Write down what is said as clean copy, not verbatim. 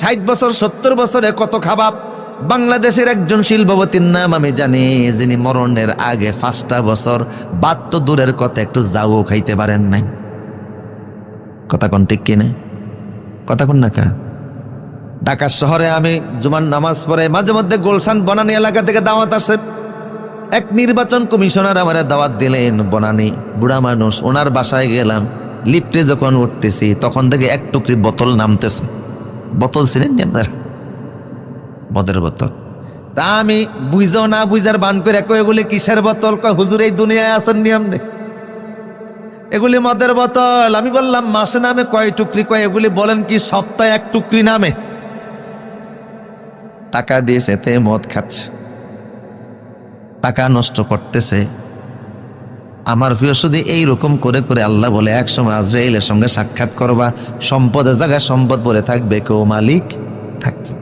60 বছর 70 বছরে কত খাবাব। বাংলাদেশের একজন শিল্পপতির নাম আমি জানি, যিনি মরণের আগে 5টা বছর ভাত তো দূরের কথা, একটু যাও খাইতে পারেন নাই। কথা কোন ঠিক কিনা? কথা কোন না কা? ঢাকা শহরে আমি জুমার নামাজ পড়ে মাঝে মধ্যে গুলশান বনানী এলাকা থেকে দাওয়াত আসে। এক নির্বাচন কমিশনার আমার দাওয়াত দিলেন বনানী, বুড়া মানুষ, ওনার বাসায় গেলাম। লিফটে যখন উঠতেছি তখন থেকে এক টুকরি বোতল নামতেছে। বোতল ছিলেন আপনারা? মদের বোতল। তা আমি বুঝাও না বুঝার বান করে এগুলি কিসের বোতল? হুজুর এই দুনিয়ায় আসেন নিয়ম নেই, এগুলি মদের বোতল। আমি বললাম মাসে নামে কয় টুকরি? এগুলি বলেন কি সপ্তাহে 1 টুকরি নামে? টাকা দিয়েছে তে মদ খাচ্ছে, টাকা নষ্ট করতেছে। আমার প্রিয় শুধু এইরকম করে করে আল্লাহ বলে এক সময় আজরাইলের সঙ্গে সাক্ষাৎ করবা, সম্পদের জায়গায় সম্পদ পড়ে থাকবে, কেউ মালিক থাকবে।